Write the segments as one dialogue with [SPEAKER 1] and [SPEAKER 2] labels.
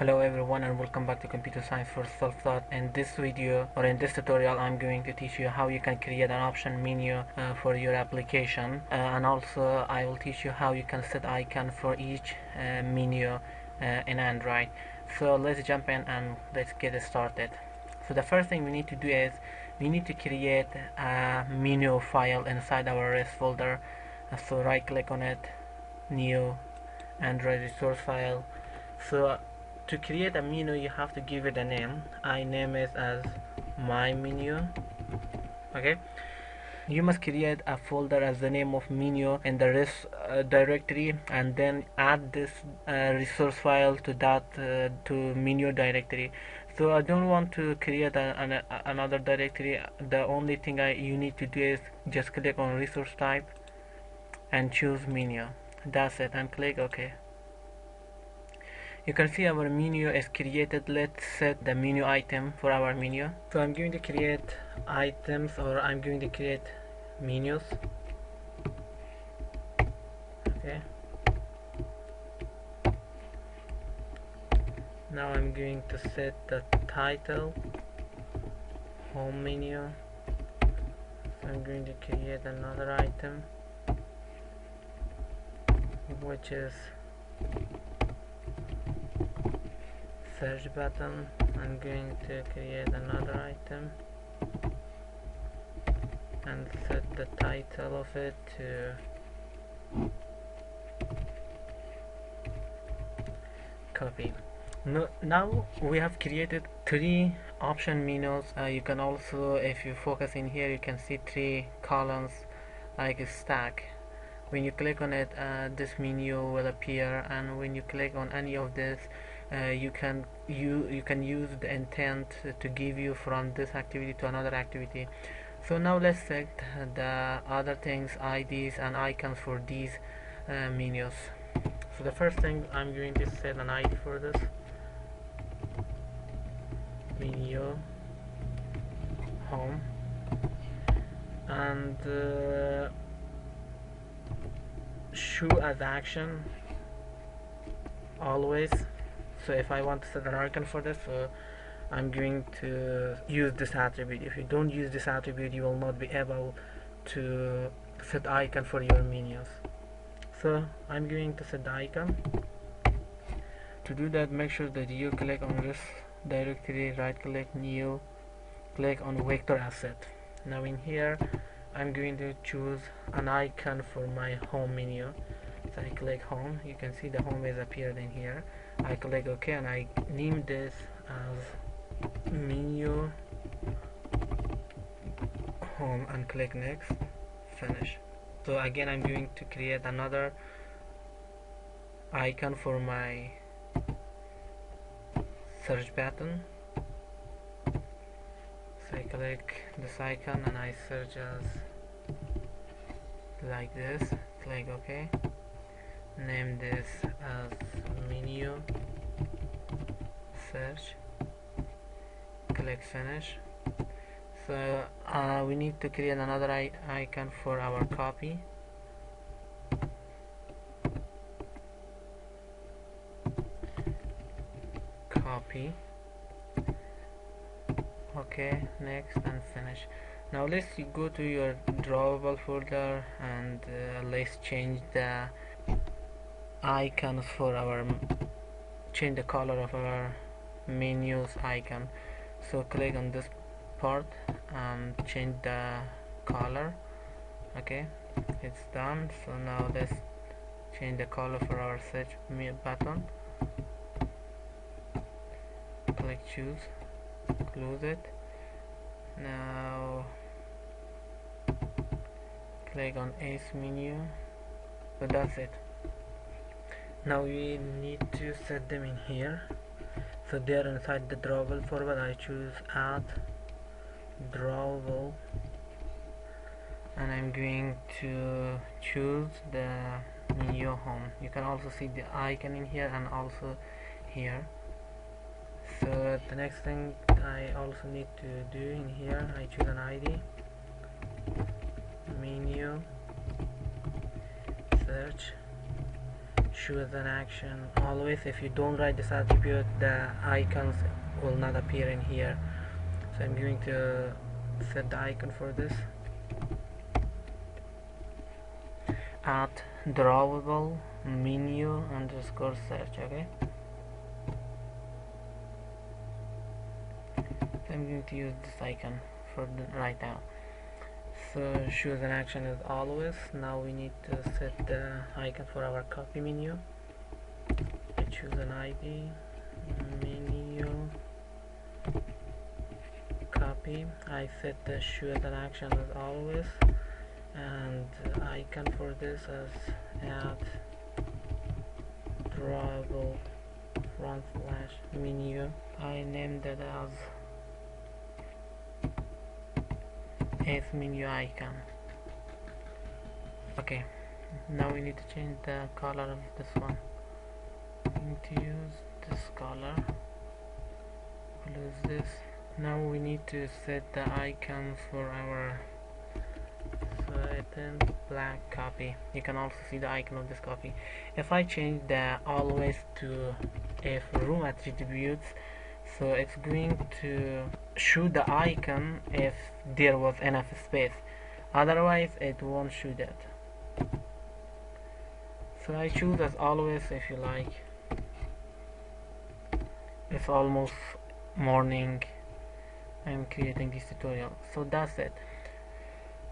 [SPEAKER 1] Hello everyone and welcome back to Computer Science for Self-Taught. In this video or in this tutorial I'm going to teach you how you can create an option menu for your application, and also I will teach you how you can set icon for each menu in Android. So let's jump in and let's get started. So the first thing we need to do is we need to create a menu file inside our REST folder. So right click on it, new Android resource file. So to create a menu you have to give it a name. I name it as my menu. Okay, you must create a folder as the name of menu in the REST directory, and then add this resource file to that to menu directory. So I don't want to create another directory. The only thing you need to do is just click on resource type and choose menu. That's it, and click OK. You can see our menu is created. Let's set the menu item for our menu. So I'm going to create items, or I'm going to create menus. Okay. Now I'm going to set the title home menu. So I'm going to create another item which is search button. I'm going to create another item and set the title of it to copy. Now we have created 3 option menus. You can also, if you focus in here, you can see 3 columns like a stack. When you click on it, this menu will appear, and when you click on any of this, you can use the intent to give you from this activity to another activity. So now let's set the other things, IDs and icons for these menus. So the first thing, I'm going to set an ID for this menu home, and show as action always. So if I want to set an icon for this, I'm going to use this attribute. If you don't use this attribute, you will not be able to set icon for your menus. So I'm going to set the icon. To do that, make sure that you click on this directory, right click, new, click on vector asset. Now in here I'm going to choose an icon for my home menu. So I click home. You can see the home is appeared in here. I click OK, and I name this as menu home and click next, finish. So again I'm going to create another icon for my search button. So I click this icon and I search as like this, click OK, name this as menu search, click finish. So we need to create another icon for our copy. Copy. Okay, next, and finish. Now let's go to your drawable folder and let's change the icons for our change the color of our menus icon. So click on this part and change the color. Okay, it's done. So now let's change the color for our search button. Click choose, close it. Now click on ace menu. So that's it. Now we need to set them in here. So there inside the drawable format, I choose add drawable, and I'm going to choose the menu home. You can also see the icon in here and also here. So the next thing I also need to do in here, I choose an ID, menu search, choose an action. Always, if you don't write this attribute, the icons will not appear in here. So I'm going to set the icon for this. Add drawable menu underscore search. Okay, so I'm going to use this icon for right now. So choose an action as always. Now we need to set the icon for our copy menu. I choose an ID, menu, copy. I set the choose an action as always, and icon for this as add drawable front slash menu. I named it as menu icon. Okay, now we need to change the color of this one. We need to use this color, close this. Now we need to set the icon for our certain black copy. You can also see the icon of this copy. If I change the always to if room attributes, so it's going to show the icon if there was enough space, otherwise it won't show that. So I choose as always. If you like, it's almost morning. I'm creating this tutorial, so that's it.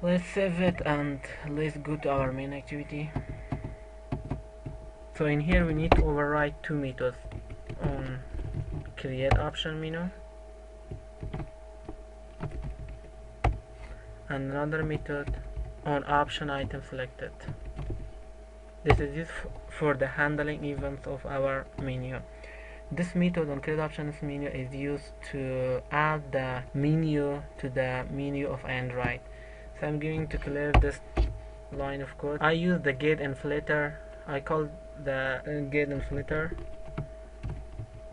[SPEAKER 1] Let's save it and let's go to our main activity. So in here we need to override two methods on create option menu and another method on option item selected. This is used for the handling events of our menu. This method on create options menu is used to add the menu to the menu of Android. So I'm going to clear this line of code. I use the get inflator. I call the get inflator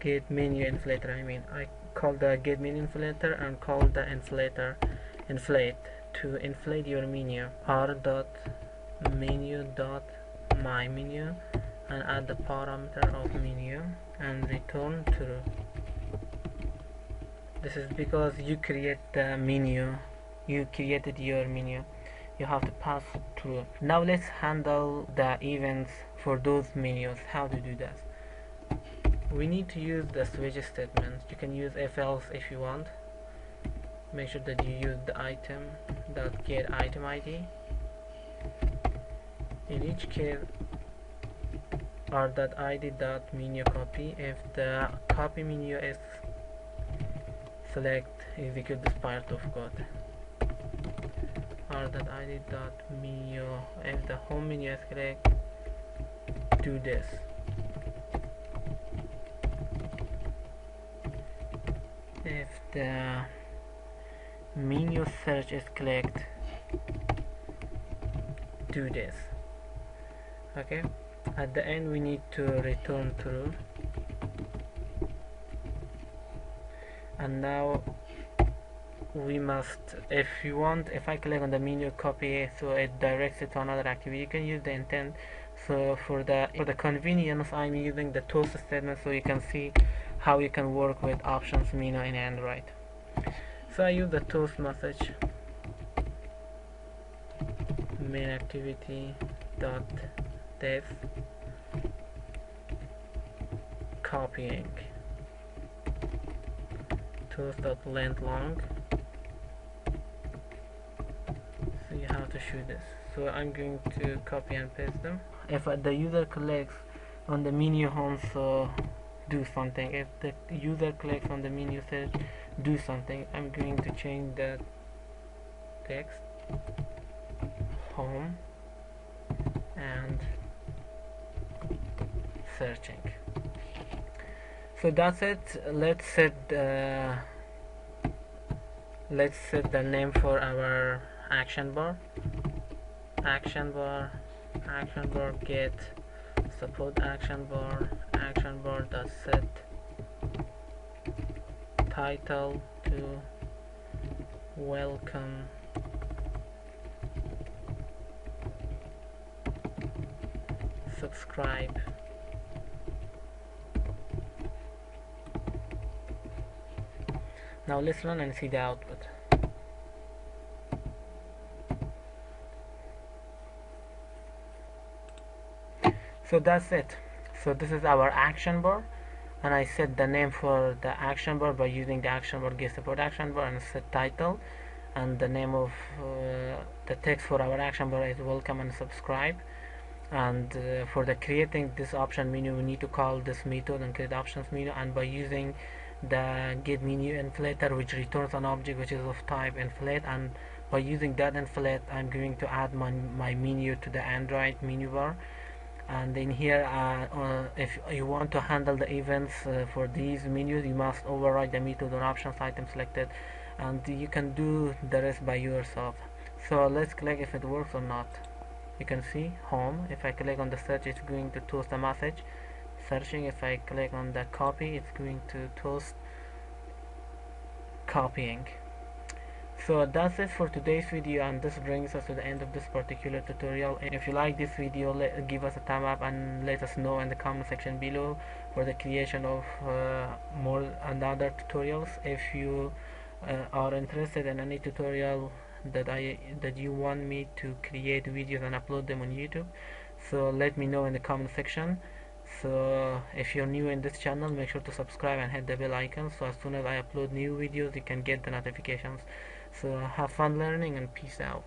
[SPEAKER 1] get menu inflator. I call the get menu inflator and call the inflator inflate to inflate your menu. r.menu.myMenu and add the parameter of menu and return true. This is because you create the menu, you created your menu, you have to pass through. Now let's handle the events for those menus. How to do that? We need to use the switch statement. You can use if else if you want. Make sure that you use the item dot get item ID. In each case, r.id.menu copy. If the copy menu is select, execute this part of code. r.id.menu. If the home menu is correct, do this. If the menu search is clicked, do this. Okay, at the end we need to return true. And now we must, if you want, if I click on the menu copy, so it directs it to another activity, you can use the intent. So for the convenience, I'm using the toast statement so you can see how you can work with options menu in Android. So I use the toast message main activity dot def copying toast dot length long. So you have to shoot this. So I'm going to copy and paste them. If the user clicks on the menu home, so do something. If the user clicks on the menu search, do something. I'm going to change the text home and searching. So that's it. Let's set the name for our action bar. Action bar get support action bar dot set title to welcome subscribe Now let's run and see the output. So that's it. So this is our action bar, and I set the name for the action bar by using the action bar get support action bar, and set title, and the name of the text for our action bar is welcome and subscribe. And for the creating this option menu, we need to call this method and create options menu, and by using the get menu inflator, which returns an object which is of type inflate, and by using that inflate I'm going to add my menu to the Android menu bar. And in here if you want to handle the events for these menus, you must override the method or options item selected, and you can do the rest by yourself. So let's click if it works or not. You can see home. If I click on the search, it's going to toast a message searching. If I click on the copy, it's going to toast copying. So that's it for today's video, and this brings us to the end of this particular tutorial. If you like this video, give us a thumb up and let us know in the comment section below for the creation of more and other tutorials. If you are interested in any tutorial that you want me to create videos and upload them on YouTube, so let me know in the comment section. So if you're new in this channel, make sure to subscribe and hit the bell icon, so as soon as I upload new videos you can get the notifications. So have fun learning, and peace out.